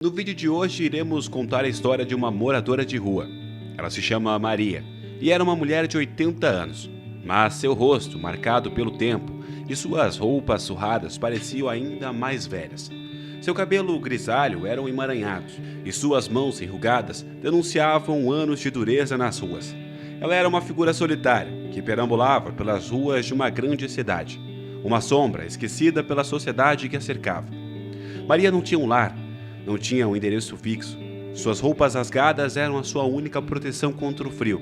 No vídeo de hoje iremos contar a história de uma moradora de rua. Ela se chama Maria e era uma mulher de 80 anos, mas seu rosto, marcado pelo tempo, e suas roupas surradas pareciam ainda mais velhas. Seu cabelo grisalho eram emaranhados e suas mãos enrugadas denunciavam anos de dureza nas ruas. Ela era uma figura solitária que perambulava pelas ruas de uma grande cidade, uma sombra esquecida pela sociedade que a cercava. Maria não tinha um lar. Não tinha um endereço fixo. Suas roupas rasgadas eram a sua única proteção contra o frio,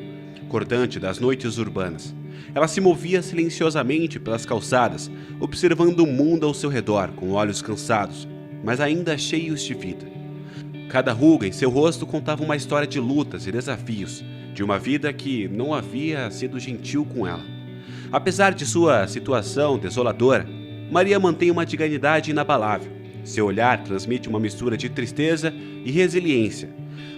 cortante das noites urbanas. Ela se movia silenciosamente pelas calçadas, observando o mundo ao seu redor com olhos cansados, mas ainda cheios de vida. Cada ruga em seu rosto contava uma história de lutas e desafios, de uma vida que não havia sido gentil com ela. Apesar de sua situação desoladora, Maria mantém uma dignidade inabalável. Seu olhar transmite uma mistura de tristeza e resiliência,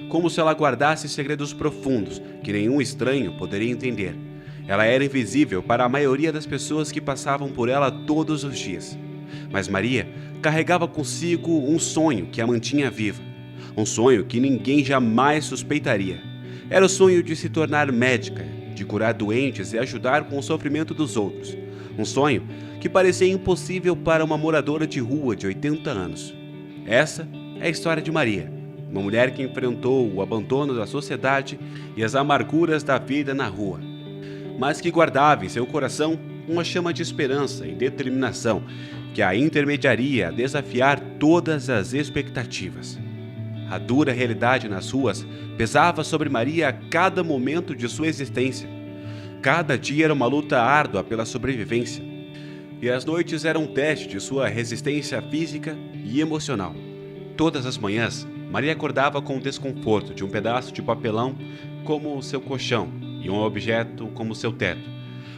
como se ela guardasse segredos profundos que nenhum estranho poderia entender. Ela era invisível para a maioria das pessoas que passavam por ela todos os dias. Mas Maria carregava consigo um sonho que a mantinha viva. Um sonho que ninguém jamais suspeitaria. Era o sonho de se tornar médica, de curar doentes e ajudar com o sofrimento dos outros. Um sonho que parecia impossível para uma moradora de rua de 80 anos. Essa é a história de Maria, uma mulher que enfrentou o abandono da sociedade e as amarguras da vida na rua, mas que guardava em seu coração uma chama de esperança e determinação que a intermediaria a desafiar todas as expectativas. A dura realidade nas ruas pesava sobre Maria a cada momento de sua existência. Cada dia era uma luta árdua pela sobrevivência, e as noites eram um teste de sua resistência física e emocional. Todas as manhãs, Maria acordava com o desconforto de um pedaço de papelão como seu colchão e um objeto como seu teto.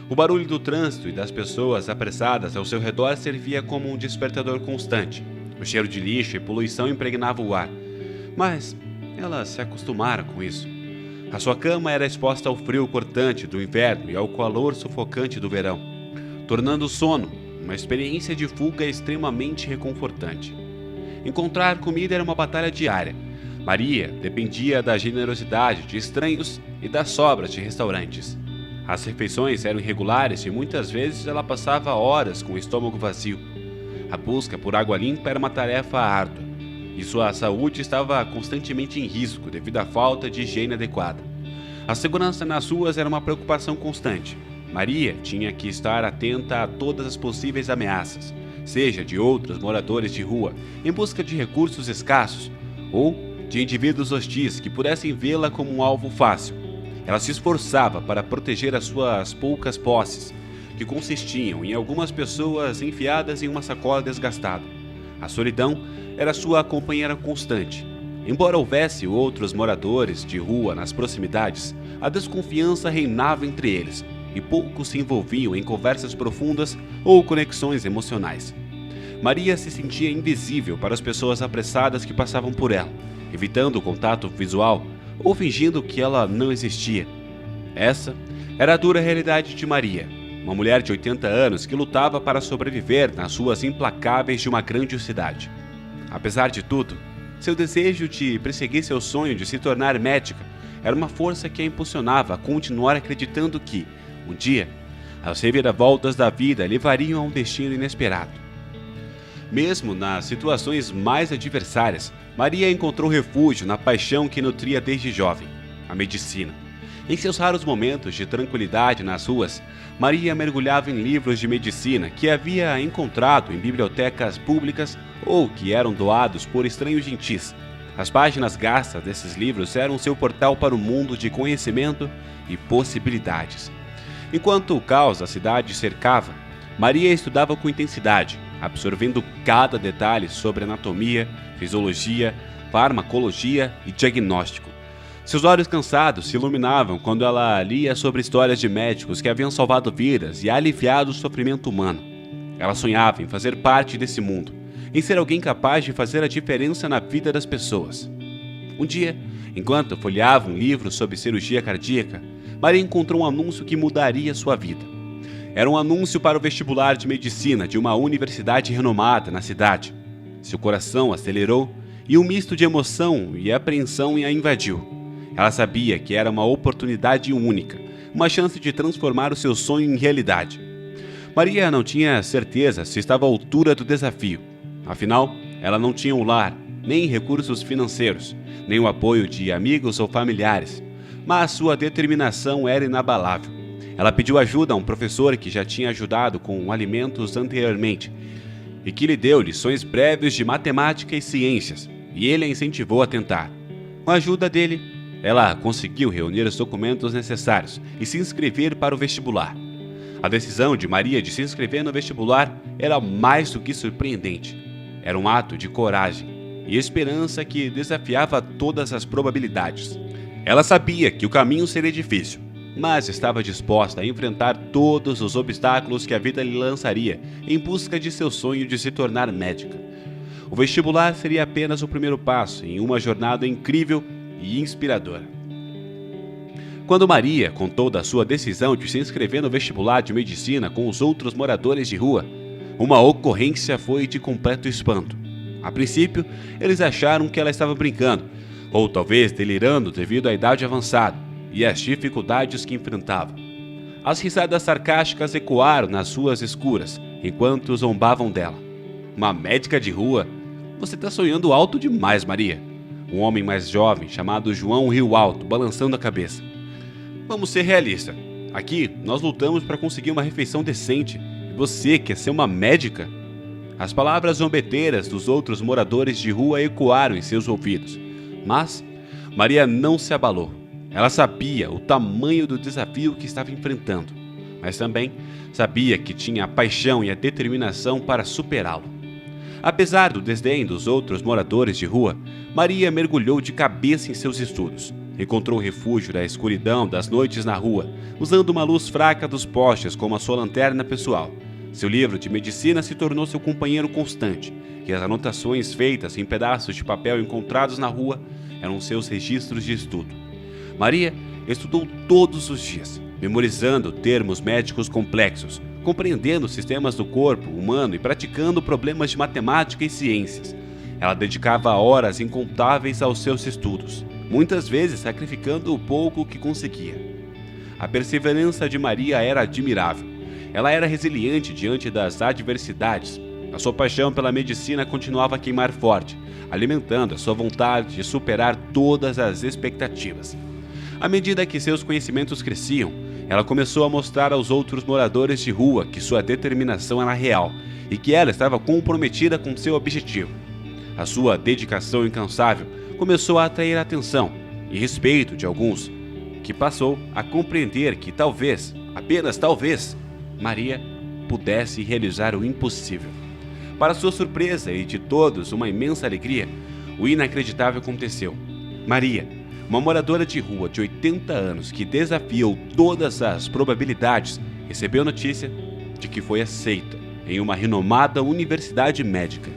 O barulho do trânsito e das pessoas apressadas ao seu redor servia como um despertador constante. O cheiro de lixo e poluição impregnava o ar, mas ela se acostumara com isso. A sua cama era exposta ao frio cortante do inverno e ao calor sufocante do verão, tornando o sono uma experiência de fuga extremamente reconfortante. Encontrar comida era uma batalha diária. Maria dependia da generosidade de estranhos e das sobras de restaurantes. As refeições eram irregulares e muitas vezes ela passava horas com o estômago vazio. A busca por água limpa era uma tarefa árdua, e sua saúde estava constantemente em risco devido à falta de higiene adequada. A segurança nas ruas era uma preocupação constante. Maria tinha que estar atenta a todas as possíveis ameaças, seja de outros moradores de rua em busca de recursos escassos ou de indivíduos hostis que pudessem vê-la como um alvo fácil. Ela se esforçava para proteger as suas poucas posses, que consistiam em algumas pessoas enfiadas em uma sacola desgastada. A solidão era sua companheira constante. Embora houvesse outros moradores de rua nas proximidades, a desconfiança reinava entre eles, e poucos se envolviam em conversas profundas ou conexões emocionais. Maria se sentia invisível para as pessoas apressadas que passavam por ela, evitando o contato visual ou fingindo que ela não existia. Essa era a dura realidade de Maria, uma mulher de 80 anos que lutava para sobreviver nas ruas implacáveis de uma grande cidade. Apesar de tudo, seu desejo de perseguir seu sonho de se tornar médica era uma força que a impulsionava a continuar acreditando que, um dia, as reviravoltas da vida levariam a um destino inesperado. Mesmo nas situações mais adversárias, Maria encontrou refúgio na paixão que nutria desde jovem, a medicina. Em seus raros momentos de tranquilidade nas ruas, Maria mergulhava em livros de medicina que havia encontrado em bibliotecas públicas ou que eram doados por estranhos gentis. As páginas gastas desses livros eram seu portal para o mundo de conhecimento e possibilidades. Enquanto o caos da cidade cercava, Maria estudava com intensidade, absorvendo cada detalhe sobre anatomia, fisiologia, farmacologia e diagnóstico. Seus olhos cansados se iluminavam quando ela lia sobre histórias de médicos que haviam salvado vidas e aliviado o sofrimento humano. Ela sonhava em fazer parte desse mundo, em ser alguém capaz de fazer a diferença na vida das pessoas. Um dia, enquanto folheava um livro sobre cirurgia cardíaca, Maria encontrou um anúncio que mudaria sua vida. Era um anúncio para o vestibular de medicina de uma universidade renomada na cidade. Seu coração acelerou e um misto de emoção e apreensão a invadiu. Ela sabia que era uma oportunidade única, uma chance de transformar o seu sonho em realidade. Maria não tinha certeza se estava à altura do desafio. Afinal, ela não tinha um lar, nem recursos financeiros, nem o apoio de amigos ou familiares, mas sua determinação era inabalável. Ela pediu ajuda a um professor que já tinha ajudado com alimentos anteriormente e que lhe deu lições breves de matemática e ciências, e ele a incentivou a tentar. Com a ajuda dele, ela conseguiu reunir os documentos necessários e se inscrever para o vestibular. A decisão de Maria de se inscrever no vestibular era mais do que surpreendente. Era um ato de coragem e esperança que desafiava todas as probabilidades. Ela sabia que o caminho seria difícil, mas estava disposta a enfrentar todos os obstáculos que a vida lhe lançaria em busca de seu sonho de se tornar médica. O vestibular seria apenas o primeiro passo em uma jornada incrível e inspiradora. Quando Maria contou da sua decisão de se inscrever no vestibular de medicina com os outros moradores de rua, uma ocorrência foi de completo espanto. A princípio, eles acharam que ela estava brincando, ou talvez delirando devido à idade avançada e às dificuldades que enfrentava. As risadas sarcásticas ecoaram nas ruas escuras, enquanto zombavam dela. Uma médica de rua? Você está sonhando alto demais, Maria. Um homem mais jovem, chamado João, riu alto, balançando a cabeça. Vamos ser realistas. Aqui, nós lutamos para conseguir uma refeição decente. E você quer ser uma médica? As palavras zombeteiras dos outros moradores de rua ecoaram em seus ouvidos. Mas Maria não se abalou. Ela sabia o tamanho do desafio que estava enfrentando, mas também sabia que tinha a paixão e a determinação para superá-lo. Apesar do desdém dos outros moradores de rua, Maria mergulhou de cabeça em seus estudos. Encontrou refúgio da escuridão das noites na rua, usando uma luz fraca dos postes como a sua lanterna pessoal. Seu livro de medicina se tornou seu companheiro constante, e as anotações feitas em pedaços de papel encontrados na rua eram seus registros de estudo. Maria estudou todos os dias, memorizando termos médicos complexos, compreendendo sistemas do corpo humano e praticando problemas de matemática e ciências. Ela dedicava horas incontáveis aos seus estudos, muitas vezes sacrificando o pouco que conseguia. A perseverança de Maria era admirável. Ela era resiliente diante das adversidades. A sua paixão pela medicina continuava a queimar forte, alimentando a sua vontade de superar todas as expectativas. À medida que seus conhecimentos cresciam, ela começou a mostrar aos outros moradores de rua que sua determinação era real e que ela estava comprometida com seu objetivo. A sua dedicação incansável começou a atrair a atenção e respeito de alguns, que passou a compreender que talvez, apenas talvez, Maria pudesse realizar o impossível. Para sua surpresa e de todos uma imensa alegria, o inacreditável aconteceu. Maria, uma moradora de rua de 80 anos que desafiou todas as probabilidades, recebeu notícia de que foi aceita em uma renomada universidade médica.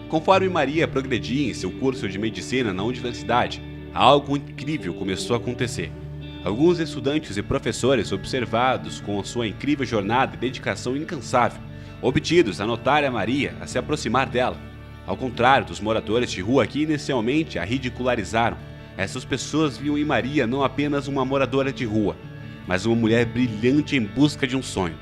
Conforme Maria progredia em seu curso de medicina na universidade, algo incrível começou a acontecer. Alguns estudantes e professores, observados com a sua incrível jornada e dedicação incansável, obtidos a notar a Maria a se aproximar dela. Ao contrário dos moradores de rua que inicialmente a ridicularizaram, essas pessoas viam em Maria não apenas uma moradora de rua, mas uma mulher brilhante em busca de um sonho.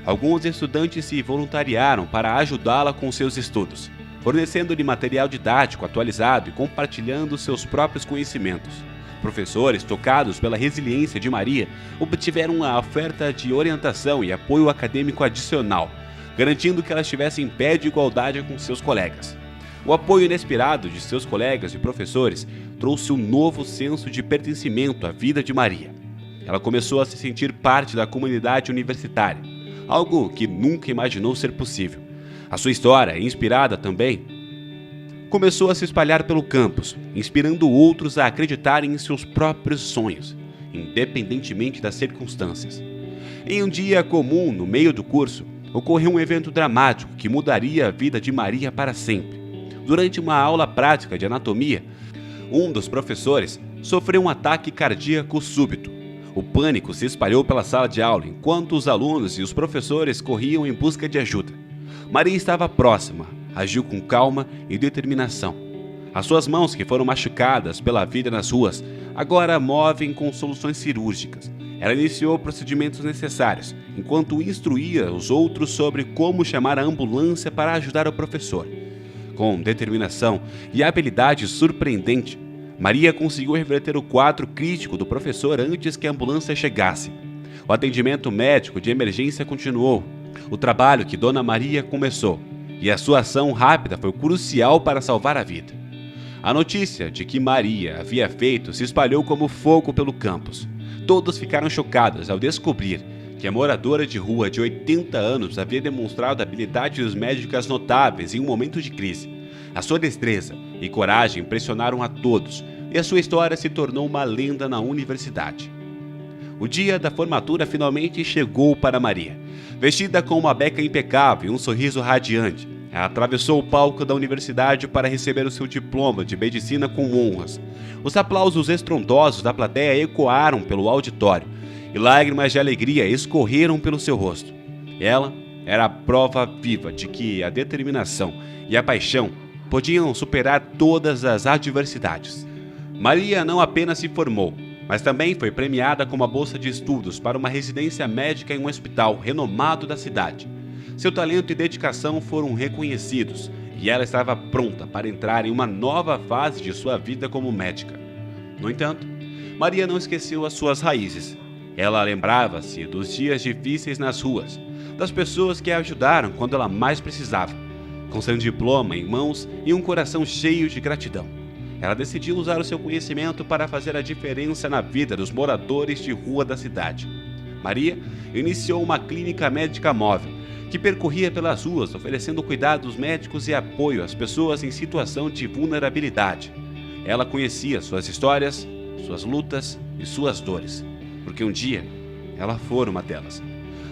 Alguns estudantes se voluntariaram para ajudá-la com seus estudos, fornecendo-lhe material didático atualizado e compartilhando seus próprios conhecimentos. Professores, tocados pela resiliência de Maria, obtiveram a oferta de orientação e apoio acadêmico adicional, garantindo que ela estivesse em pé de igualdade com seus colegas. O apoio inesperado de seus colegas e professores trouxe um novo senso de pertencimento à vida de Maria. Ela começou a se sentir parte da comunidade universitária, algo que nunca imaginou ser possível. A sua história, inspirada também, começou a se espalhar pelo campus, inspirando outros a acreditarem em seus próprios sonhos, independentemente das circunstâncias. Em um dia comum, no meio do curso, ocorreu um evento dramático que mudaria a vida de Maria para sempre. Durante uma aula prática de anatomia, um dos professores sofreu um ataque cardíaco súbito. O pânico se espalhou pela sala de aula enquanto os alunos e os professores corriam em busca de ajuda. Maria estava próxima, agiu com calma e determinação. As suas mãos, que foram machucadas pela vida nas ruas, agora movem com soluções cirúrgicas. Ela iniciou procedimentos necessários, enquanto instruía os outros sobre como chamar a ambulância para ajudar o professor. Com determinação e habilidade surpreendente, Maria conseguiu reverter o quadro crítico do professor antes que a ambulância chegasse. O atendimento médico de emergência continuou. O trabalho que Dona Maria começou, e a sua ação rápida foi crucial para salvar a vida. A notícia de que Maria havia feito se espalhou como fogo pelo campus. Todos ficaram chocados ao descobrir que a moradora de rua de 80 anos havia demonstrado habilidades médicas notáveis em um momento de crise. A sua destreza e coragem impressionaram a todos, e a sua história se tornou uma lenda na universidade. O dia da formatura finalmente chegou para Maria. Vestida com uma beca impecável e um sorriso radiante, ela atravessou o palco da universidade para receber o seu diploma de medicina com honras. Os aplausos estrondosos da plateia ecoaram pelo auditório, e lágrimas de alegria escorreram pelo seu rosto. Ela era a prova viva de que a determinação e a paixão podiam superar todas as adversidades. Maria não apenas se formou, mas também foi premiada com uma bolsa de estudos para uma residência médica em um hospital renomado da cidade. Seu talento e dedicação foram reconhecidos, e ela estava pronta para entrar em uma nova fase de sua vida como médica. No entanto, Maria não esqueceu as suas raízes. Ela lembrava-se dos dias difíceis nas ruas, das pessoas que a ajudaram quando ela mais precisava. Com seu diploma em mãos e um coração cheio de gratidão, ela decidiu usar o seu conhecimento para fazer a diferença na vida dos moradores de rua da cidade. Maria iniciou uma clínica médica móvel, que percorria pelas ruas oferecendo cuidados médicos e apoio às pessoas em situação de vulnerabilidade. Ela conhecia suas histórias, suas lutas e suas dores, porque um dia ela fora uma delas.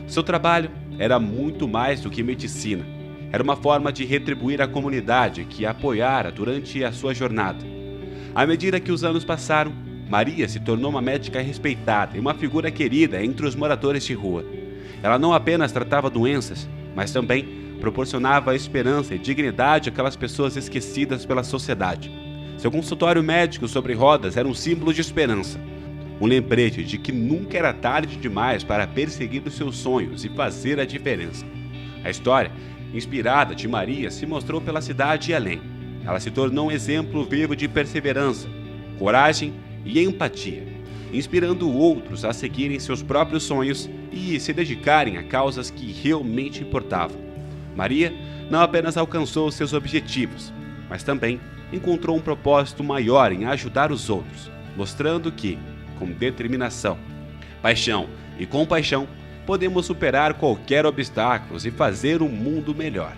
Seu trabalho era muito mais do que medicina. Era uma forma de retribuir à comunidade que a apoiara durante a sua jornada. À medida que os anos passaram, Maria se tornou uma médica respeitada e uma figura querida entre os moradores de rua. Ela não apenas tratava doenças, mas também proporcionava esperança e dignidade àquelas pessoas esquecidas pela sociedade. Seu consultório médico sobre rodas era um símbolo de esperança, um lembrete de que nunca era tarde demais para perseguir os seus sonhos e fazer a diferença. A história inspirada de Maria se mostrou pela cidade e além. Ela se tornou um exemplo vivo de perseverança, coragem e empatia, inspirando outros a seguirem seus próprios sonhos e se dedicarem a causas que realmente importavam. Maria não apenas alcançou seus objetivos, mas também encontrou um propósito maior em ajudar os outros, mostrando que, com determinação, paixão e compaixão, podemos superar qualquer obstáculo e fazer um mundo melhor.